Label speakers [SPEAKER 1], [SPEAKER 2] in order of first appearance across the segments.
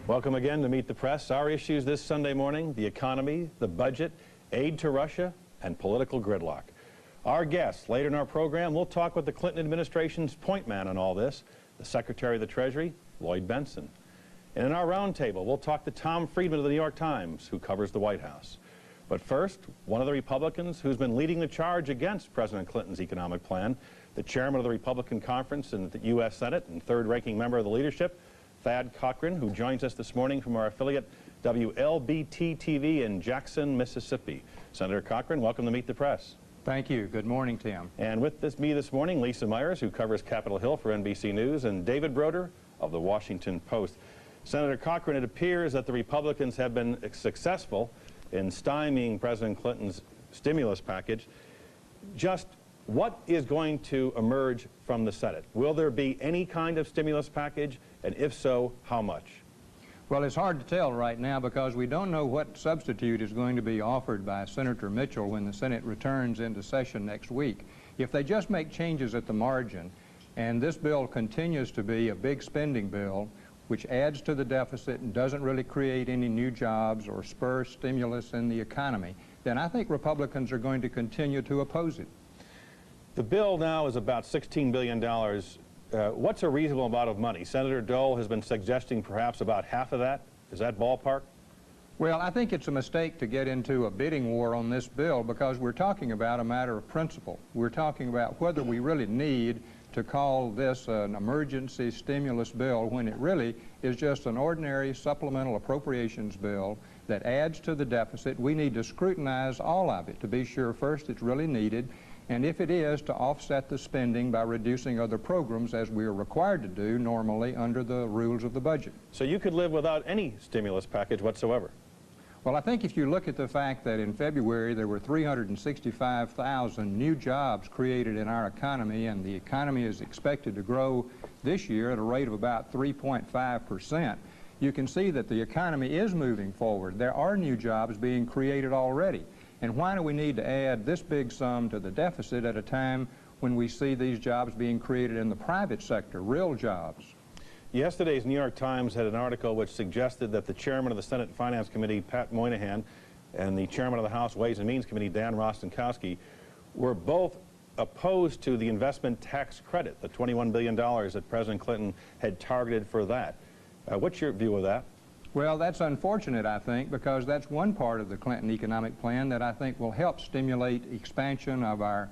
[SPEAKER 1] Welcome again to Meet the Press. Our issues this Sunday morning: the economy, the budget, aid to Russia, and political gridlock. Our guests later in our program, we'll talk with the Clinton administration's point man on all this, the Secretary of the Treasury, Lloyd Bentsen. And in our roundtable, we'll talk to Tom Friedman of the New York Times, who covers the White House. But first, one of the Republicans who's been leading the charge against President Clinton's economic plan, the chairman of the Republican Conference in the U.S. Senate and third-ranking member of the leadership, Cochran, who joins us this morning from our affiliate WLBT-TV in Jackson, Mississippi. Senator Cochran, welcome to Meet the Press.
[SPEAKER 2] Thank you. Good morning, Tim.
[SPEAKER 1] And with me this morning, Lisa Myers, who covers Capitol Hill for NBC News, and David Broder of the Washington Post. Senator Cochran, it appears that the Republicans have been successful in stymieing President Clinton's stimulus package. Just what is going to emerge from the Senate? Will there be any kind of stimulus package? And if so, how much?
[SPEAKER 2] Well, it's hard to tell right now because we don't know what substitute is going to be offered by Senator Mitchell when the Senate returns into session next week. If they just make changes at the margin, and this bill continues to be a big spending bill, which adds to the deficit and doesn't really create any new jobs or spur stimulus in the economy, then I think Republicans are going to continue to oppose it.
[SPEAKER 1] The bill now is about $16 billion. What's a reasonable amount of money? Senator Dole has been suggesting perhaps about half of that. Is that ballpark?
[SPEAKER 2] Well, I think it's a mistake to get into a bidding war on this bill because we're talking about a matter of principle. We're talking about whether we really need to call this an emergency stimulus bill when it really is just an ordinary supplemental appropriations bill that adds to the deficit. We need to scrutinize all of it to be sure first it's really needed, and if it is, to offset the spending by reducing other programs as we are required to do normally under the rules of the budget.
[SPEAKER 1] So you could live without any stimulus package whatsoever?
[SPEAKER 2] Well, I think if you look at the fact that in February there were 365,000 new jobs created in our economy, and the economy is expected to grow this year at a rate of about 3.5%, you can see that the economy is moving forward. There are new jobs being created already. And why do we need to add this big sum to the deficit at a time when we see these jobs being created in the private sector, real jobs?
[SPEAKER 1] Yesterday's New York Times had an article which suggested that the chairman of the Senate Finance Committee, Pat Moynihan, and the chairman of the House Ways and Means Committee, Dan Rostenkowski, were both opposed to the investment tax credit, the $21 billion that President Clinton had targeted for that. What's your view of that?
[SPEAKER 2] Well, that's unfortunate, I think, because that's one part of the Clinton economic plan that I think will help stimulate expansion of our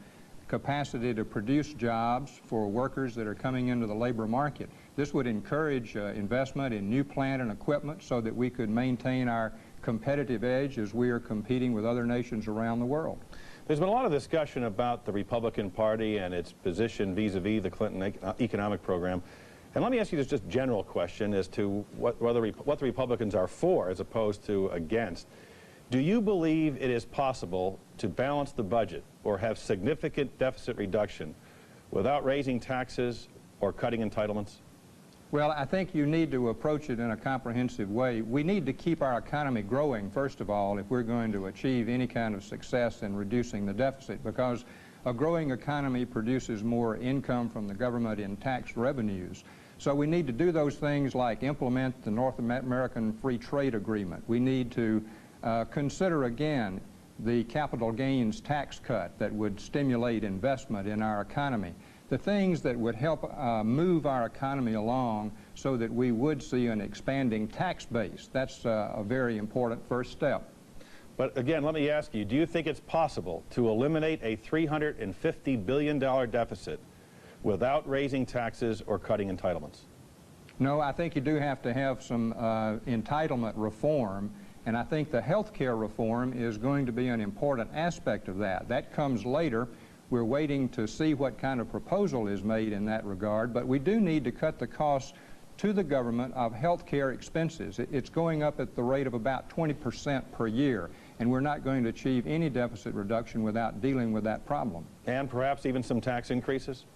[SPEAKER 2] capacity to produce jobs for workers that are coming into the labor market. This would encourage investment in new plant and equipment so that we could maintain our competitive edge as we are competing with other nations around the world.
[SPEAKER 1] There's been a lot of discussion about the Republican Party and its position vis-a-vis the Clinton economic program. And let me ask you this just general question as to what the Republicans are for as opposed to against. Do you believe it is possible to balance the budget or have significant deficit reduction without raising taxes or cutting entitlements?
[SPEAKER 2] Well, I think you need to approach it in a comprehensive way. We need to keep our economy growing, first of all, if we're going to achieve any kind of success in reducing the deficit, because a growing economy produces more income from the government in tax revenues. So we need to do those things like implement the North American Free Trade Agreement. We need to consider again the capital gains tax cut that would stimulate investment in our economy. The things that would help move our economy along so that we would see an expanding tax base. That's a very important first step.
[SPEAKER 1] But again, let me ask you, do you think it's possible to eliminate a $350 billion deficit without raising taxes or cutting entitlements?
[SPEAKER 2] No, I think you do have to have some entitlement reform, and I think the health care reform is going to be an important aspect of that. That comes later. We're waiting to see what kind of proposal is made in that regard, but we do need to cut the costs to the government of health care expenses. It's going up at the rate of about 20% per year, and we're not going to achieve any deficit reduction without dealing with that problem.
[SPEAKER 1] And perhaps even some tax increases?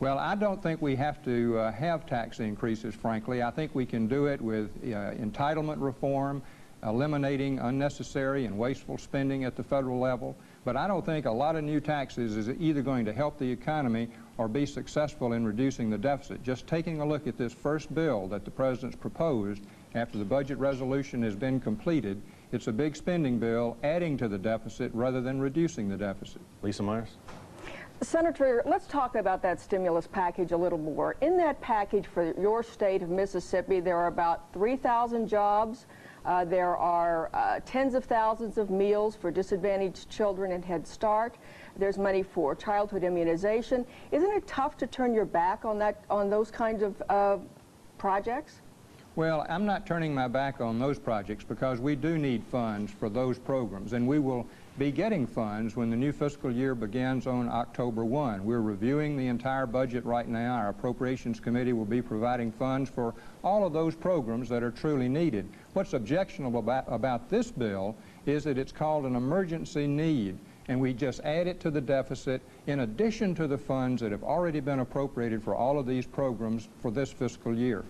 [SPEAKER 2] Well, I don't think we have to have tax increases, frankly. I think we can do it with entitlement reform, eliminating unnecessary and wasteful spending at the federal level. But I don't think a lot of new taxes is either going to help the economy or be successful in reducing the deficit. Just taking a look at this first bill that the President's proposed after the budget resolution has been completed, it's a big spending bill adding to the deficit rather than reducing the deficit.
[SPEAKER 1] Lisa Myers?
[SPEAKER 3] Senator, let's talk about that stimulus package a little more. In that package for your state of Mississippi, there are about 3,000 jobs. There are tens of thousands of meals for disadvantaged children in Head Start. There's money for childhood immunization. Isn't it tough to turn your back on those kinds of projects?
[SPEAKER 2] Well, I'm not turning my back on those projects because we do need funds for those programs, and we will be getting funds when the new fiscal year begins on October 1. We're reviewing the entire budget right now. Our Appropriations Committee will be providing funds for all of those programs that are truly needed. What's objectionable about this bill is that it's called an emergency need, and we just add it to the deficit in addition to the funds that have already been appropriated for all of these programs for this fiscal year.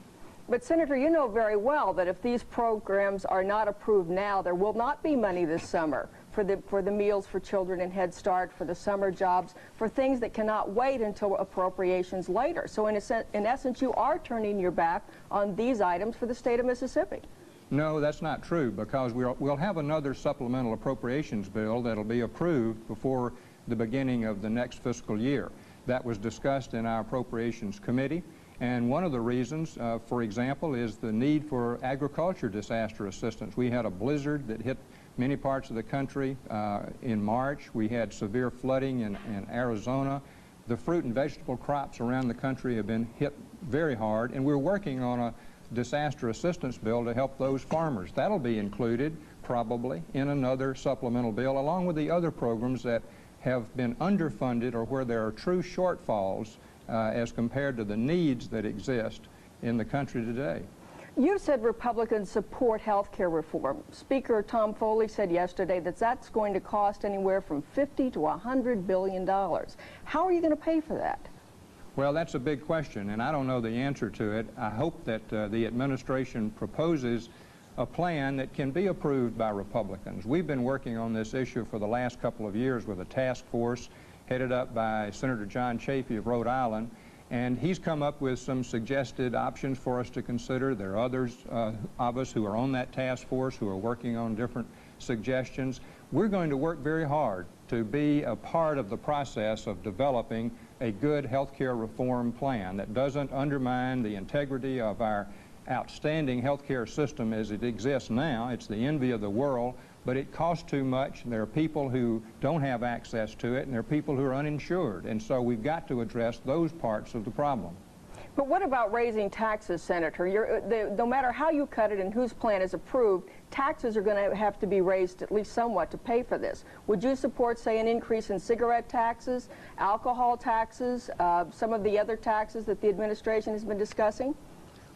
[SPEAKER 3] But, Senator, you know very well that if these programs are not approved now, there will not be money this summer for the meals for children in Head Start, for the summer jobs, for things that cannot wait until appropriations later. So, in essence, you are turning your back on these items for the state of Mississippi.
[SPEAKER 2] No, that's not true, because we'll have another supplemental appropriations bill that'll be approved before the beginning of the next fiscal year. That was discussed in our Appropriations Committee. And one of the reasons, for example, is the need for agriculture disaster assistance. We had a blizzard that hit many parts of the country in March. We had severe flooding in Arizona. The fruit and vegetable crops around the country have been hit very hard, and we're working on a disaster assistance bill to help those farmers. That'll be included probably in another supplemental bill, along with the other programs that have been underfunded or where there are true shortfalls as compared to the needs that exist in the country today.
[SPEAKER 3] You said Republicans support health care reform. Speaker Tom Foley said yesterday that that's going to cost anywhere from $50 to $100 billion. How are you going to pay for that?
[SPEAKER 2] Well, that's a big question, and I don't know the answer to it. I hope that the administration proposes a plan that can be approved by Republicans. We've been working on this issue for the last couple of years with a task force headed up by Senator John Chafee of Rhode Island, and he's come up with some suggested options for us to consider. There are others of us who are on that task force who are working on different suggestions. We're going to work very hard to be a part of the process of developing a good health care reform plan that doesn't undermine the integrity of our outstanding health care system as it exists now. It's the envy of the world, but it costs too much. There are people who don't have access to it, and there are people who are uninsured, and so we've got to address those parts of the problem.
[SPEAKER 3] But what about raising taxes, Senator? No matter how you cut it and whose plan is approved, taxes are going to have to be raised at least somewhat to pay for this. Would you support, say, an increase in cigarette taxes, alcohol taxes, some of the other taxes that the administration has been discussing?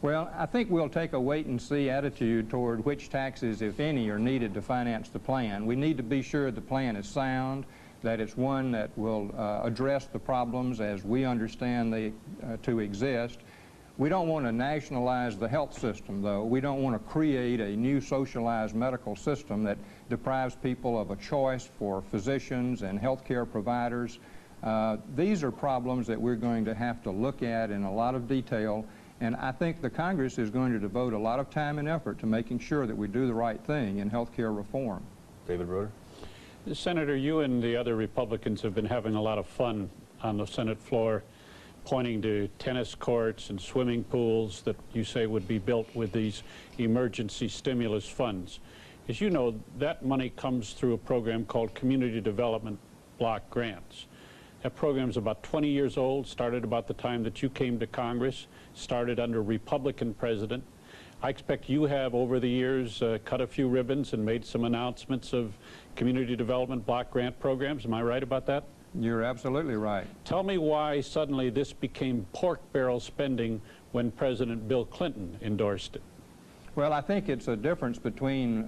[SPEAKER 2] Well, I think we'll take a wait-and-see attitude toward which taxes, if any, are needed to finance the plan. We need to be sure the plan is sound, that it's one that will address the problems as we understand they to exist. We don't want to nationalize the health system, though. We don't want to create a new socialized medical system that deprives people of a choice for physicians and health care providers. These are problems that we're going to have to look at in a lot of detail. And I think the Congress is going to devote a lot of time and effort to making sure that we do the right thing in health care reform.
[SPEAKER 1] David Roeder?
[SPEAKER 4] Senator, you and the other Republicans have been having a lot of fun on the Senate floor, pointing to tennis courts and swimming pools that you say would be built with these emergency stimulus funds. As you know, that money comes through a program called Community Development Block Grants. That program is about 20 years old, started about the time that you came to Congress, started under a Republican president. I expect you have, over the years, cut a few ribbons and made some announcements of community development block grant programs. Am I right about that?
[SPEAKER 2] You're absolutely right.
[SPEAKER 4] Tell me why suddenly this became pork barrel spending when President Bill Clinton endorsed it.
[SPEAKER 2] Well, I think it's a difference between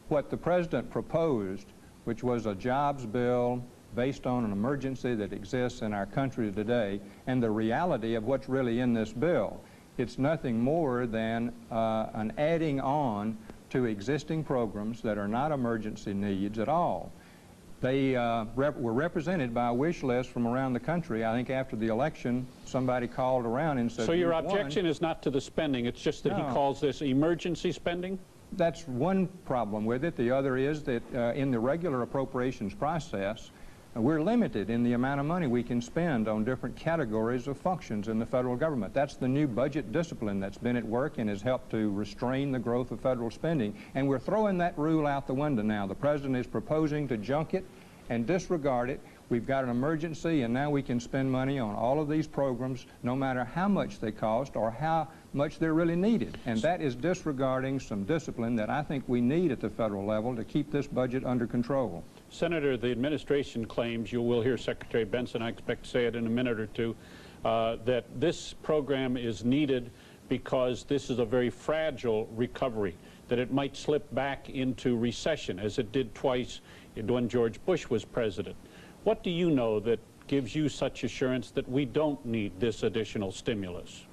[SPEAKER 2] what the president proposed, which was a jobs bill based on an emergency that exists in our country today, and the reality of what's really in this bill. It's nothing more than an adding on to existing programs that are not emergency needs at all. They were represented by a wish list from around the country. I think after the election, somebody called around and said,
[SPEAKER 4] so your objection is not to the spending, it's just that he calls this emergency spending?
[SPEAKER 2] That's one problem with it. The other is that in the regular appropriations process, we're limited in the amount of money we can spend on different categories of functions in the federal government. That's the new budget discipline that's been at work and has helped to restrain the growth of federal spending. And we're throwing that rule out the window now. The President is proposing to junk it and disregard it. We've got an emergency, and now we can spend money on all of these programs, no matter how much they cost or how much they're really needed. And that is disregarding some discipline that I think we need at the federal level to keep this budget under control.
[SPEAKER 4] Senator, the administration claims, you will hear Secretary Benson, I expect to say it in a minute or two, that this program is needed because this is a very fragile recovery, that it might slip back into recession as it did twice when George Bush was president. What do you know that gives you such assurance that we don't need this additional stimulus?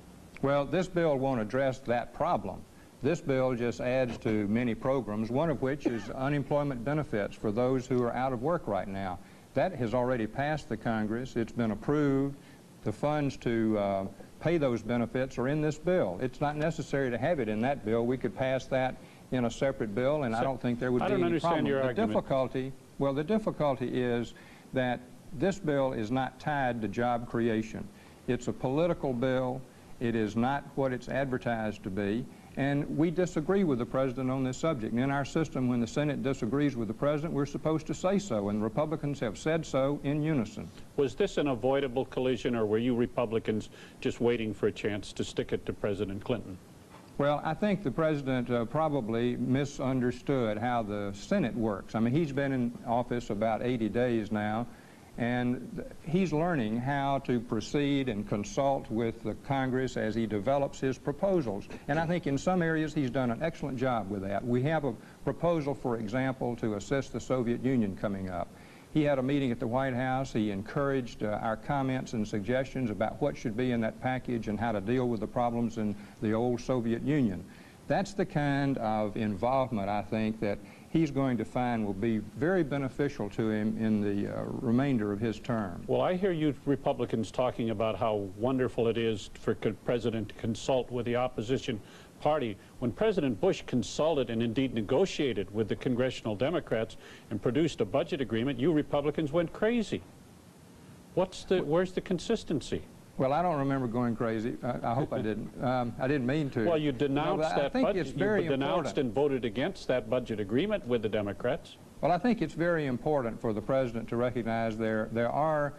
[SPEAKER 2] Well, this bill won't address that problem. This bill just adds to many programs, one of which is unemployment benefits for those who are out of work right now. That has already passed the Congress. It's been approved. The funds to pay those benefits are in this bill. It's not necessary to have it in that bill. We could pass that in a separate bill, and I don't think there would be any problem. The difficulty is that this bill is not tied to job creation. It's a political bill. It is not what it's advertised to be. And we disagree with the President on this subject. And in our system, when the Senate disagrees with the President, we're supposed to say so, and Republicans have said so in unison.
[SPEAKER 4] Was this an avoidable collision, or were you Republicans just waiting for a chance to stick it to President Clinton?
[SPEAKER 2] Well, I think the President probably misunderstood how the Senate works. I mean, he's been in office about 80 days now, and he's learning how to proceed and consult with the Congress as he develops his proposals. And I think in some areas he's done an excellent job with that. We have a proposal, for example, to assist the Soviet Union coming up. He had a meeting at the White House. He encouraged our comments and suggestions about what should be in that package and how to deal with the problems in the old Soviet Union. That's the kind of involvement, I think, that he's going to find will be very beneficial to him in the remainder of his term.
[SPEAKER 4] Well, I hear you Republicans talking about how wonderful it is for the President to consult with the opposition party. When President Bush consulted and indeed negotiated with the congressional Democrats and produced a budget agreement, you Republicans went crazy. Where's the consistency?
[SPEAKER 2] Well, I don't remember going crazy. I hope I didn't. I didn't mean to.
[SPEAKER 4] Well, you denounced that budget.
[SPEAKER 2] It's very
[SPEAKER 4] you denounced and voted against that budget agreement with the Democrats.
[SPEAKER 2] Well, I think it's very important for the President to recognize there are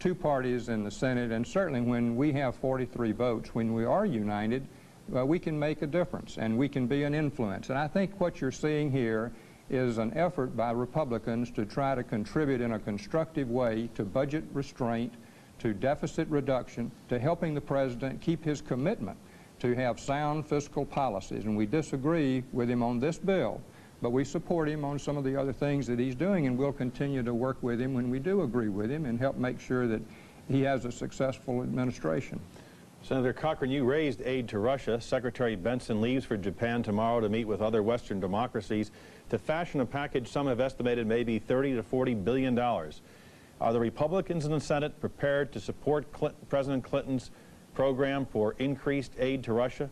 [SPEAKER 2] two parties in the Senate, and certainly when we have 43 votes, when we are united, we can make a difference and we can be an influence. And I think what you're seeing here is an effort by Republicans to try to contribute in a constructive way to budget restraint, to deficit reduction, to helping the President keep his commitment to have sound fiscal policies. And we disagree with him on this bill, but we support him on some of the other things that he's doing, and we'll continue to work with him when we do agree with him and help make sure that he has a successful administration.
[SPEAKER 1] Senator Cochran, you raised aid to Russia. Secretary Benson leaves for Japan tomorrow to meet with other Western democracies to fashion a package some have estimated may be $30 to $40 billion. Are the Republicans in the Senate prepared to support President Clinton's program for increased aid to Russia?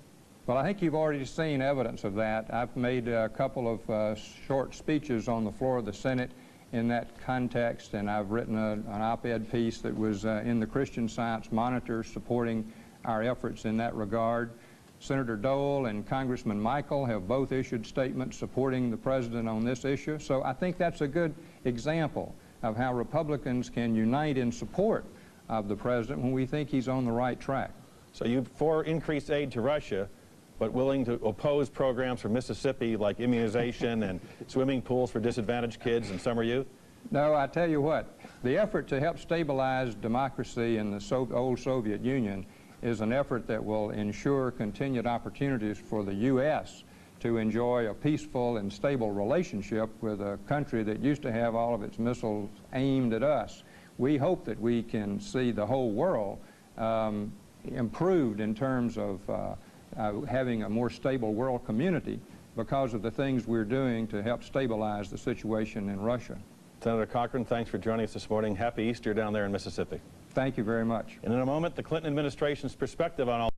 [SPEAKER 2] Well, I think you've already seen evidence of that. I've made a couple of short speeches on the floor of the Senate in that context, and I've written an op-ed piece that was in the Christian Science Monitor supporting our efforts in that regard. Senator Dole and Congressman Michael have both issued statements supporting the President on this issue. So I think that's a good example of how Republicans can unite in support of the President when we think he's on the right track.
[SPEAKER 1] So you're for increased aid to Russia, but willing to oppose programs for Mississippi like immunization and swimming pools for disadvantaged kids and summer youth?
[SPEAKER 2] No, I tell you what, the effort to help stabilize democracy in the old Soviet Union is an effort that will ensure continued opportunities for the U.S. to enjoy a peaceful and stable relationship with a country that used to have all of its missiles aimed at us. We hope that we can see the whole world improved in terms of having a more stable world community because of the things we're doing to help stabilize the situation in Russia.
[SPEAKER 1] Senator Cochran, thanks for joining us this morning. Happy Easter down there in Mississippi.
[SPEAKER 2] Thank you very much.
[SPEAKER 1] And in a moment, the Clinton administration's perspective on all